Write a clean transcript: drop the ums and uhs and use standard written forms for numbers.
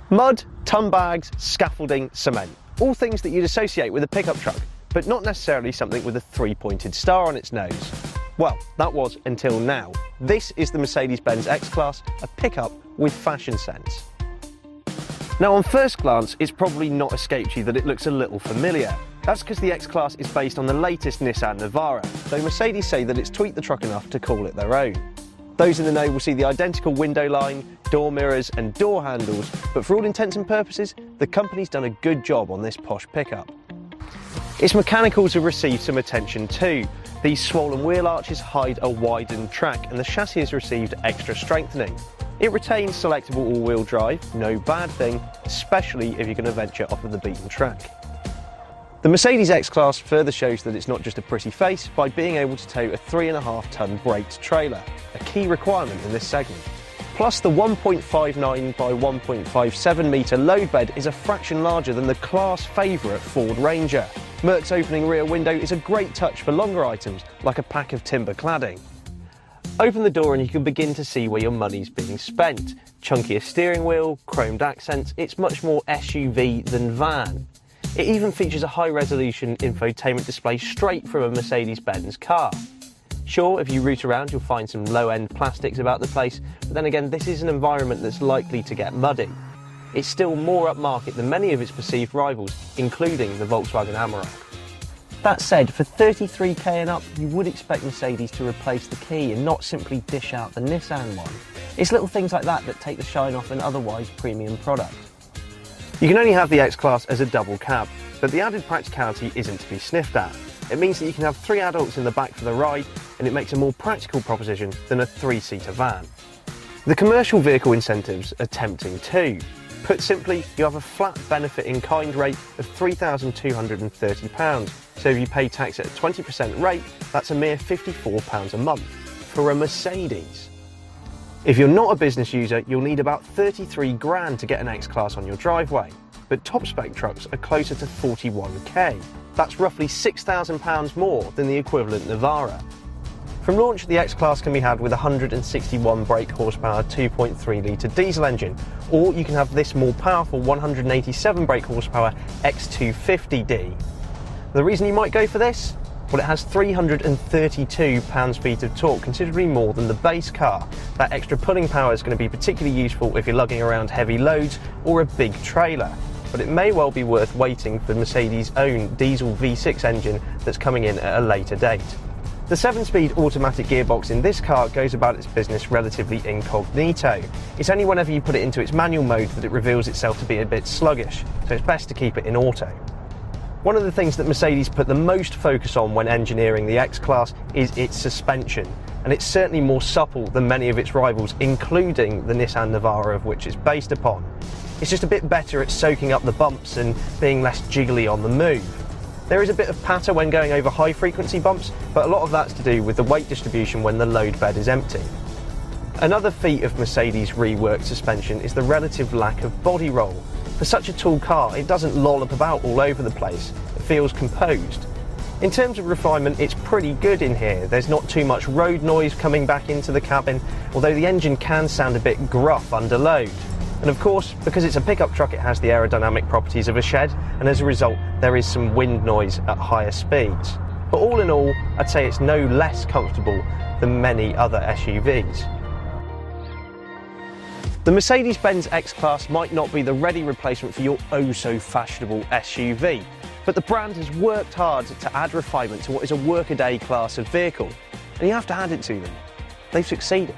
Mud, ton bags, scaffolding, cement. All things that you'd associate with a pickup truck, but not necessarily something with a three-pointed star on its nose. Well, that was until now. This is the Mercedes-Benz X-Class, a pickup with fashion sense. Now on first glance, it's probably not escaped you that it looks a little familiar. That's because the X-Class is based on the latest Nissan Navara, though Mercedes say that it's tweaked the truck enough to call it their own. Those in the know will see the identical window line, door mirrors and door handles, but for all intents and purposes, the company's done a good job on this posh pickup. Its mechanicals have received some attention too. These swollen wheel arches hide a widened track and the chassis has received extra strengthening. It retains selectable all-wheel drive, no bad thing, especially if you're going to venture off of the beaten track. The Mercedes X-Class further shows that it's not just a pretty face by being able to tow a 3.5-ton braked trailer, a key requirement in this segment. Plus the 1.59 by 1.57 metre load bed is a fraction larger than the class favourite Ford Ranger. Merc's opening rear window is a great touch for longer items like a pack of timber cladding. Open the door and you can begin to see where your money's being spent. Chunkier steering wheel, chromed accents, it's much more SUV than van. It even features a high-resolution infotainment display straight from a Mercedes-Benz car. Sure, if you root around you'll find some low-end plastics about the place, but then again this is an environment that's likely to get muddy. It's still more upmarket than many of its perceived rivals, including the Volkswagen Amarok. That said, for 33k and up, you would expect Mercedes to replace the key and not simply dish out the Nissan one. It's little things like that that take the shine off an otherwise premium product. You can only have the X-Class as a double cab, but the added practicality isn't to be sniffed at. It means that you can have 3 adults in the back for the ride, and it makes a more practical proposition than a 3-seater van. The commercial vehicle incentives are tempting too. Put simply, you have a flat benefit in kind rate of £3,230, so if you pay tax at a 20% rate, that's a mere £54 a month for a Mercedes. If you're not a business user, you'll need about 33 grand to get an X-Class on your driveway, but top spec trucks are closer to 41k. That's roughly £6,000 more than the equivalent Navara. From launch, the X-Class can be had with a 161 brake horsepower 2.3 litre diesel engine, or you can have this more powerful 187 brake horsepower X250D. The reason you might go for this? Well, it has 332 pound-feet of torque, considerably more than the base car. That extra pulling power is going to be particularly useful if you're lugging around heavy loads or a big trailer. But it may well be worth waiting for Mercedes' own diesel V6 engine that's coming in at a later date. The 7-speed automatic gearbox in this car goes about its business relatively incognito. It's only whenever you put it into its manual mode that it reveals itself to be a bit sluggish, so it's best to keep it in auto. One of the things that Mercedes put the most focus on when engineering the X-Class is its suspension, and it's certainly more supple than many of its rivals, including the Nissan Navara of which it's based upon. It's just a bit better at soaking up the bumps and being less jiggly on the move. There is a bit of patter when going over high frequency bumps, but a lot of that's to do with the weight distribution when the load bed is empty. Another feat of Mercedes' reworked suspension is the relative lack of body roll. For such a tall car, it doesn't lollop about all over the place, it feels composed. In terms of refinement, it's pretty good in here. There's not too much road noise coming back into the cabin, although the engine can sound a bit gruff under load. And of course, because it's a pickup truck, it has the aerodynamic properties of a shed, and as a result, there is some wind noise at higher speeds. But all in all, I'd say it's no less comfortable than many other SUVs. The Mercedes-Benz X-Class might not be the ready replacement for your oh-so-fashionable SUV, but the brand has worked hard to add refinement to what is a workaday class of vehicle, and you have to hand it to them. They've succeeded.